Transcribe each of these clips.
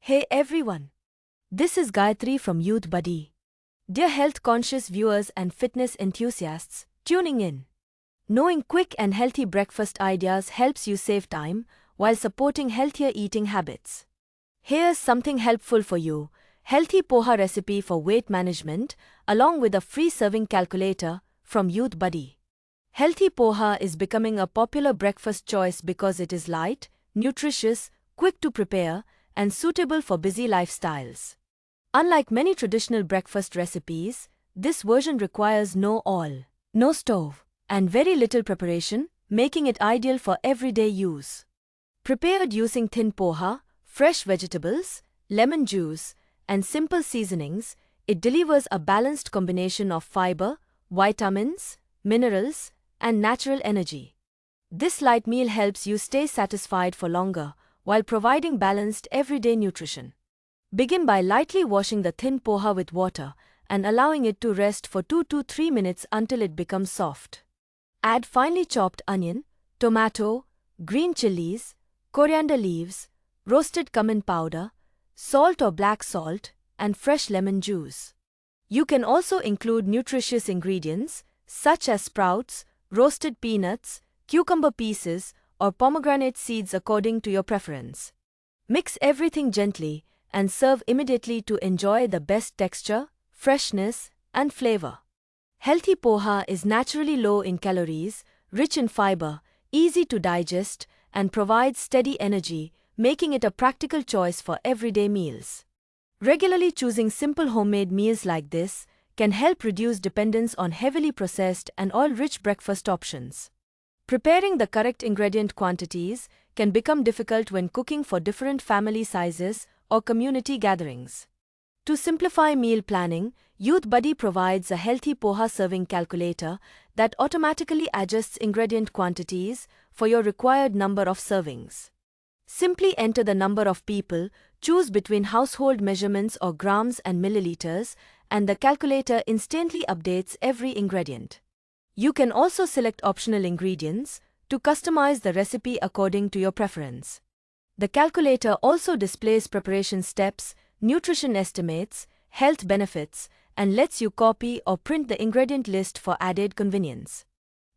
Hey everyone! This is Gayatri from Youthbuddy. Dear health-conscious viewers and fitness enthusiasts, tuning in. Knowing quick and healthy breakfast ideas helps you save time while supporting healthier eating habits. Here's something helpful for you: healthy poha recipe for weight management along with a free serving calculator from Youthbuddy. Healthy poha is becoming a popular breakfast choice because it is light, nutritious, quick to prepare, and suitable for busy lifestyles. Unlike many traditional breakfast recipes, this version requires no oil, no stove, and very little preparation, making it ideal for everyday use. Prepared using thin poha, fresh vegetables, lemon juice, and simple seasonings, it delivers a balanced combination of fiber, vitamins, minerals, and natural energy. This light meal helps you stay satisfied for longer while providing balanced everyday nutrition. Begin by lightly washing the thin poha with water and allowing it to rest for 2 to 3 minutes until it becomes soft. Add finely chopped onion, tomato, green chilies, coriander leaves, roasted cumin powder, salt or black salt, and fresh lemon juice. You can also include nutritious ingredients such as sprouts, roasted peanuts, cucumber pieces, or pomegranate seeds according to your preference. Mix everything gently and serve immediately to enjoy the best texture, freshness, and flavor. Healthy poha is naturally low in calories, rich in fiber, easy to digest, and provides steady energy, making it a practical choice for everyday meals. Regularly choosing simple homemade meals like this can help reduce dependence on heavily processed and oil-rich breakfast options. Preparing the correct ingredient quantities can become difficult when cooking for different family sizes or community gatherings. To simplify meal planning, Youthbuddy provides a healthy poha serving calculator that automatically adjusts ingredient quantities for your required number of servings. Simply enter the number of people, choose between household measurements or grams and milliliters, and the calculator instantly updates every ingredient. You can also select optional ingredients to customize the recipe according to your preference. The calculator also displays preparation steps, nutrition estimates, health benefits, and lets you copy or print the ingredient list for added convenience.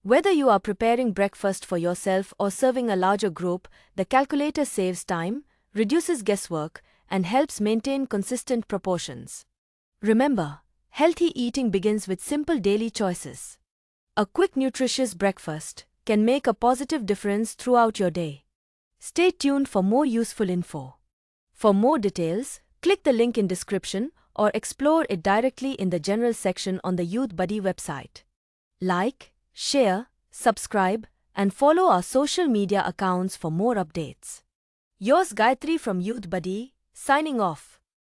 Whether you are preparing breakfast for yourself or serving a larger group, the calculator saves time, reduces guesswork, and helps maintain consistent proportions. Remember, healthy eating begins with simple daily choices. A quick, nutritious breakfast can make a positive difference throughout your day. Stay tuned for more useful info. For more details, click the link in description or explore it directly in the general section on the Youthbuddy website. Like, share, subscribe, and follow our social media accounts for more updates. Yours Gayatri from Youthbuddy, signing off.